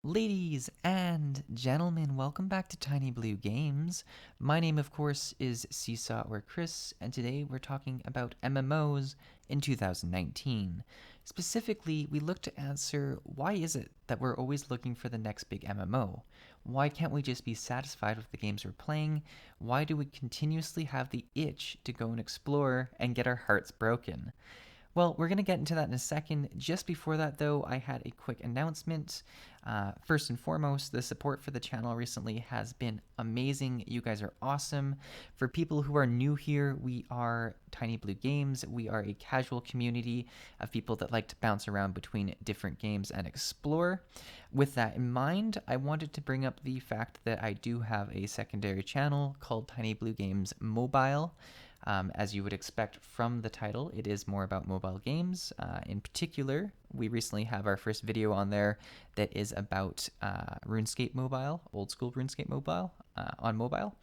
Ladies and gentlemen, welcome back to TinyBlueGames. My name, of course, is Seesaw or Chris, and today we're talking about MMOs in 2019. Specifically, we look to answer why is it that we're always looking for the next big MMO? Why can't we just be satisfied with the games we're playing? Why do we continuously have the itch to go and explore and get our hearts broken? Well, we're going to get into that in a second. Just before that, though, I had a quick announcement. First and foremost, the support for the channel recently has been amazing. You guys are awesome. For people who are new here, we are Tiny Blue Games. We are a casual community of people that like to bounce around between different games and explore. With that in mind, I wanted to bring up the fact that I do have a secondary channel called Tiny Blue Games Mobile. As you would expect from the title, it is more about mobile games. In particular, we recently have our first video on there that is about RuneScape Mobile, old school RuneScape Mobile, on mobile.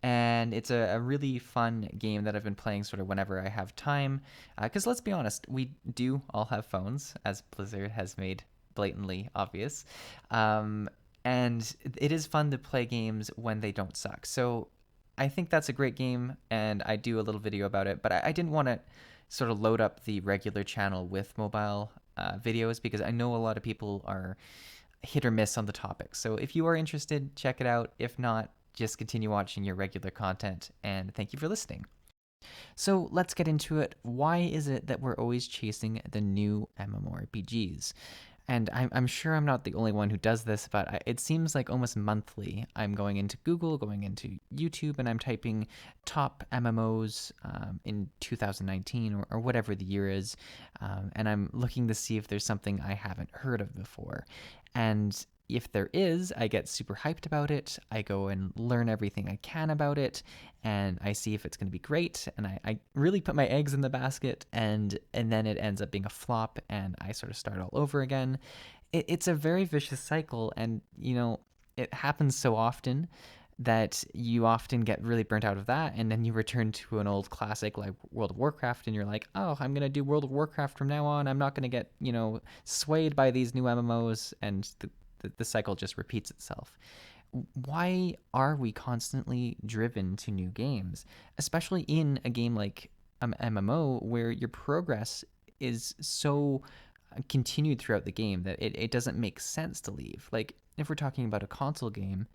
And it's a really fun game that I've been playing sort of whenever I have time. Because let's be honest, we do all have phones, as Blizzard has made blatantly obvious. And it is fun to play games when they don't suck. So I think that's a great game, and I do a little video about it, but I didn't want to sort of load up the regular channel with mobile videos because I know a lot of people are hit or miss on the topic. So if you are interested, check it out. If not, just continue watching your regular content, and thank you for listening. So let's get into it. Why is it that we're always chasing the new MMORPGs? And I'm sure I'm not the only one who does this, but it seems like almost monthly I'm going into Google, going into YouTube, and I'm typing top MMOs in 2019 or whatever the year is. And I'm looking to see if there's something I haven't heard of before. And if there is, I get super hyped about it. I go and learn everything I can about it, and I see if it's going to be great. And I really put my eggs in the basket, and then it ends up being a flop, and I sort of start all over again. It's a very vicious cycle, and it happens so often that you often get really burnt out of that, and then you return to an old classic like World of Warcraft, and you're like, oh, I'm gonna do World of Warcraft from now on. I'm not gonna get swayed by these new MMOs, and the cycle just repeats itself. Why are we constantly driven to new games, especially in a game like MMO where your progress is so continued throughout the game that it doesn't make sense to leave? Like, if we're talking about a console game,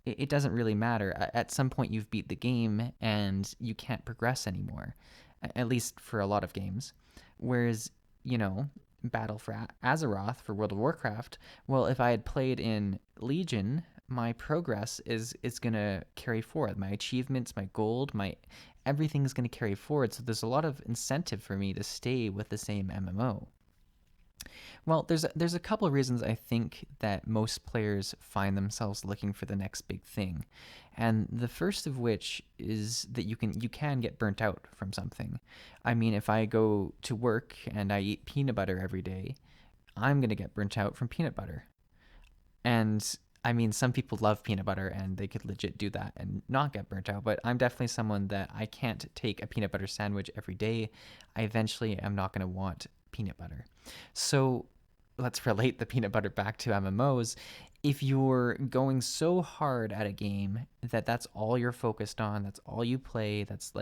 it doesn't really matter. At some point, you've beat the game and you can't progress anymore, at least for a lot of games. Whereas, Battle for Azeroth for World of Warcraft, well, if I had played in Legion, my progress is going to carry forward. My achievements, my gold, my everything's going to carry forward. So there's a lot of incentive for me to stay with the same MMO. Well, there's a couple of reasons I think that most players find themselves looking for the next big thing. And the first of which is that you can get burnt out from something. I mean, if I go to work and I eat peanut butter every day, I'm going to get burnt out from peanut butter. And I mean, some people love peanut butter and they could legit do that and not get burnt out, but I'm definitely someone that I can't take a peanut butter sandwich every day. I eventually am not going to want peanut butter. So let's relate the peanut butter back to MMOs. If you're going so hard at a game that that's all you're focused on, that's all you play, that's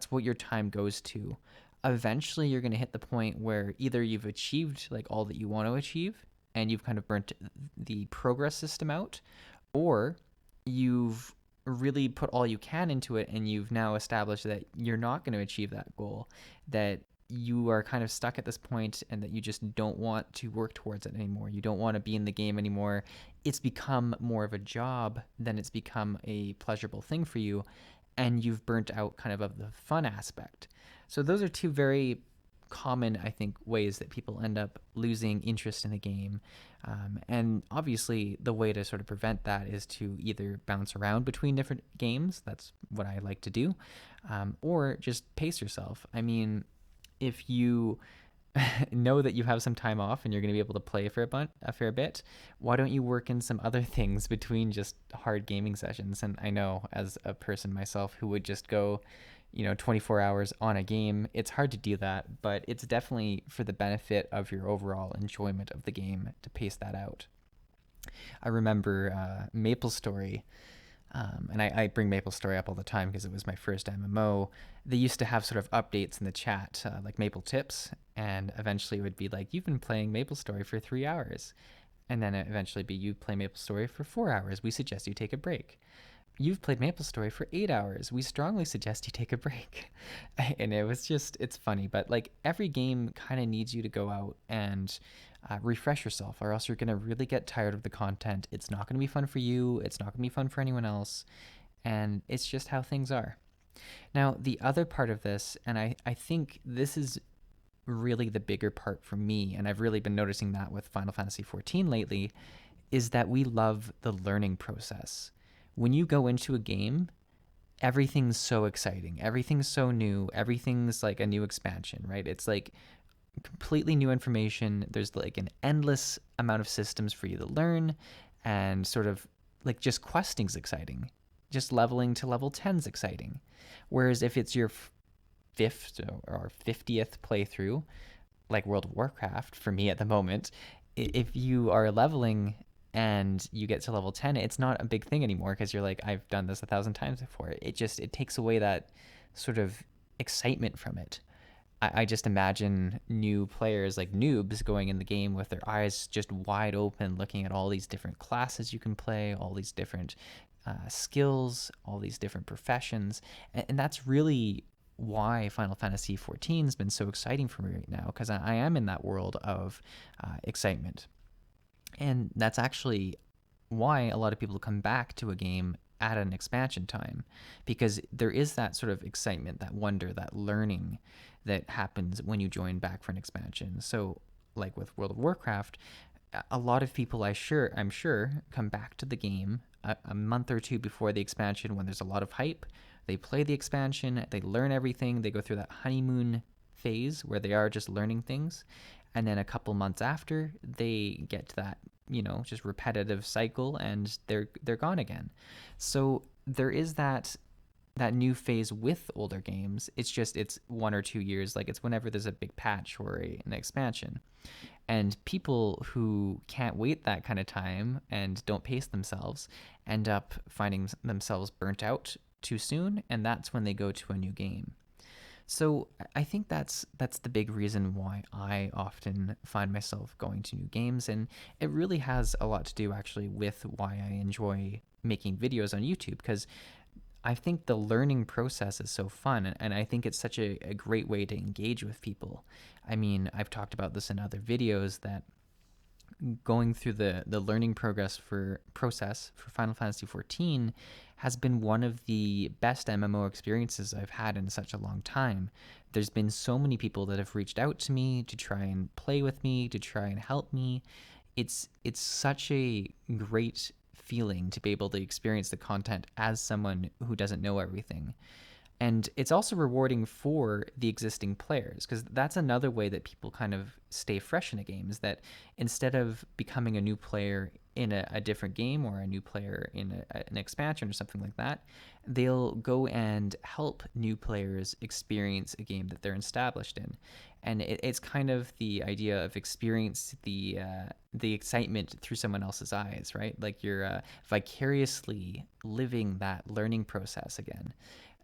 what your time goes to, eventually you're going to hit the point where either you've achieved like all that you want to achieve and you've kind of burnt the progress system out, or you've really put all you can into it and you've now established that you're not going to achieve that goal, that you are kind of stuck at this point and that you just don't want to work towards it anymore. You don't want to be in the game anymore. It's become more of a job than it's become a pleasurable thing for you, and you've burnt out kind of the fun aspect. So those are two very common, I think, ways that people end up losing interest in the game. And obviously, the way to sort of prevent that is to either bounce around between different games. That's what I like to do. Or just pace yourself. I mean, if you know that you have some time off and you're going to be able to play for a fair bit, why don't you work in some other things between just hard gaming sessions? And I know, as a person myself who would just go 24 hours on a game, it's hard to do that, but it's definitely for the benefit of your overall enjoyment of the game to pace that out. I remember MapleStory, and I bring MapleStory up all the time because it was my first MMO. They used to have sort of updates in the chat, like Maple Tips, and eventually it would be like, you've been playing MapleStory for 3 hours. And then it eventually be, you play MapleStory for 4 hours. We suggest you take a break. You've played MapleStory for 8 hours. We strongly suggest you take a break. And it was just, it's funny, but like every game kind of needs you to go out and refresh yourself, or else you're going to really get tired of the content. It's not going to be fun for you. It's not going to be fun for anyone else. And it's just how things are. Now, the other part of this, and I think this is really the bigger part for me, and I've really been noticing that with Final Fantasy XIV lately, is that we love the learning process. When you go into a game, everything's so exciting, everything's so new, everything's like a new expansion, right? It's like completely new information. There's like an endless amount of systems for you to learn, and sort of like just questing's exciting. Just leveling to level 10's exciting. Whereas if it's your fifth or 50th playthrough, like World of Warcraft for me at the moment, if you are leveling and you get to level 10, it's not a big thing anymore because you're like, I've done this 1,000 times before. It takes away that sort of excitement from it. I just imagine new players like noobs going in the game with their eyes just wide open, looking at all these different classes you can play, all these different skills, all these different professions. And that's really why Final Fantasy XIV has been so exciting for me right now, because I am in that world of excitement. And that's actually why a lot of people come back to a game at an expansion time, because there is that sort of excitement, that wonder, that learning that happens when you join back for an expansion. So, like with World of Warcraft, a lot of people I'm sure come back to the game a month or two before the expansion when there's a lot of hype. They play the expansion, they learn everything, they go through that honeymoon phase where they are just learning things, and then a couple months after they get to that, just repetitive cycle, and they're gone again. So there is that new phase with older games. It's 1 or 2 years, like it's whenever there's a big patch or an expansion. And people who can't wait that kind of time and don't pace themselves end up finding themselves burnt out too soon, and that's when they go to a new game. So I think that's the big reason why I often find myself going to new games, and it really has a lot to do actually with why I enjoy making videos on YouTube, because I think the learning process is so fun, and I think it's such a great way to engage with people. I mean, I've talked about this in other videos, that going through the learning process for Final Fantasy XIV has been one of the best MMO experiences I've had in such a long time. There's been so many people that have reached out to me to try and play with me, to try and help me. It's such a great feeling to be able to experience the content as someone who doesn't know everything. And it's also rewarding for the existing players, because that's another way that people kind of stay fresh in a game, is that instead of becoming a new player in a different game, or a new player in an expansion or something like that, they'll go and help new players experience a game that they're established in. And it's kind of the idea of experience the excitement through someone else's eyes, right? Like you're vicariously living that learning process again.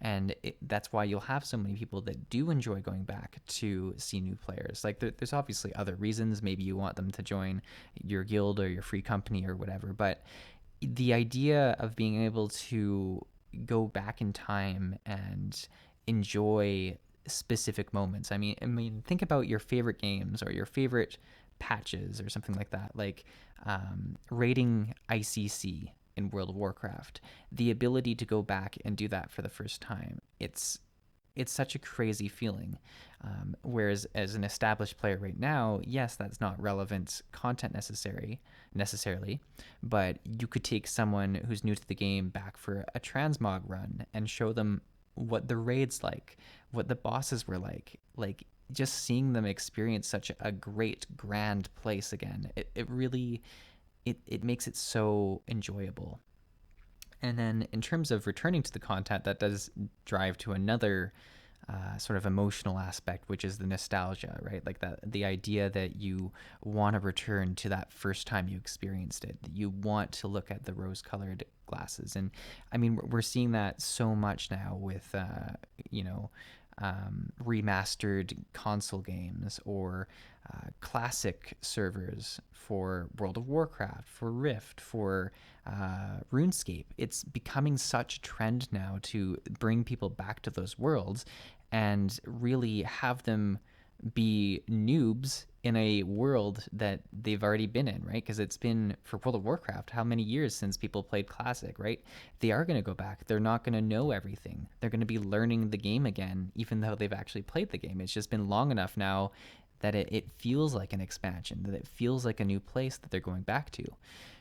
And that's why you'll have so many people that do enjoy going back to see new players. Like there's obviously other reasons. Maybe you want them to join your guild or your free company or whatever. But the idea of being able to go back in time and enjoy specific moments. I mean, think about your favorite games or your favorite patches or something like that. Like raiding ICC in World of Warcraft, the ability to go back and do that for the first time, it's such a crazy feeling. Whereas as an established player right now, yes, that's not relevant content necessarily, but you could take someone who's new to the game back for a transmog run and show them what the raids like, what the bosses were like just seeing them experience such a great grand place again. It really it makes it so enjoyable. And then in terms of returning to the content, that does drive to another sort of emotional aspect, which is the nostalgia, right? Like that, the idea that you want to return to that first time you experienced it, that you want to look at the rose-colored glasses. And I mean, we're seeing that so much now with, remastered console games or classic servers for World of Warcraft, for Rift, for RuneScape. It's becoming such a trend now to bring people back to those worlds and really have them be noobs in a world that they've already been in, right? Because it's been, for World of Warcraft, how many years since people played Classic, right? They are going to go back. They're not going to know everything. They're going to be learning the game again, even though they've actually played the game. It's just been long enough now that it feels like an expansion, that it feels like a new place that they're going back to.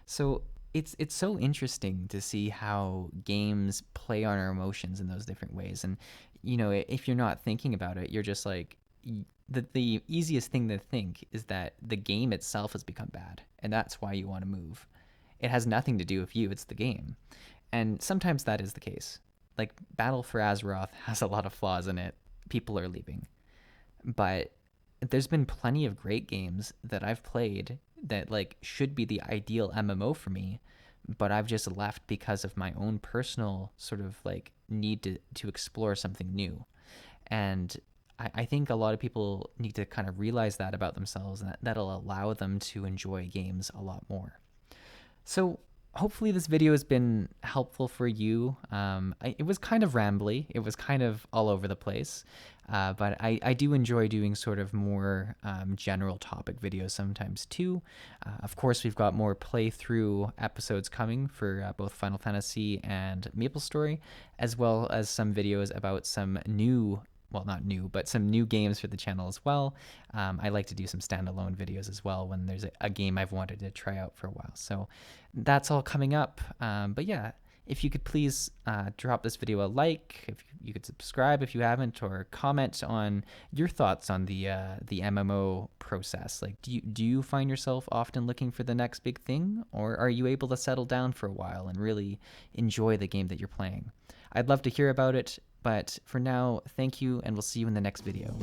So it's so interesting to see how games play on our emotions in those different ways. And, if you're not thinking about it, you're just like, the easiest thing to think is that the game itself has become bad, and that's why you want to move. It has nothing to do with you, it's the game. And sometimes that is the case. Like, Battle for Azeroth has a lot of flaws in it. People are leaving. But there's been plenty of great games that I've played that, like, should be the ideal MMO for me, but I've just left because of my own personal sort of, like, need to explore something new. And I think a lot of people need to kind of realize that about themselves, and that'll allow them to enjoy games a lot more. So hopefully this video has been helpful for you. It was kind of rambly. It was kind of all over the place. But I do enjoy doing sort of more general topic videos sometimes too. Of course, we've got more playthrough episodes coming for both Final Fantasy and MapleStory, as well as some videos about some new, well, not new, but some new games for the channel as well. I like to do some standalone videos as well when there's a game I've wanted to try out for a while. So that's all coming up. But yeah, if you could please drop this video a like, if you could subscribe if you haven't, or comment on your thoughts on the MMO process. Like, do you find yourself often looking for the next big thing, or are you able to settle down for a while and really enjoy the game that you're playing? I'd love to hear about it. But for now, thank you, and we'll see you in the next video.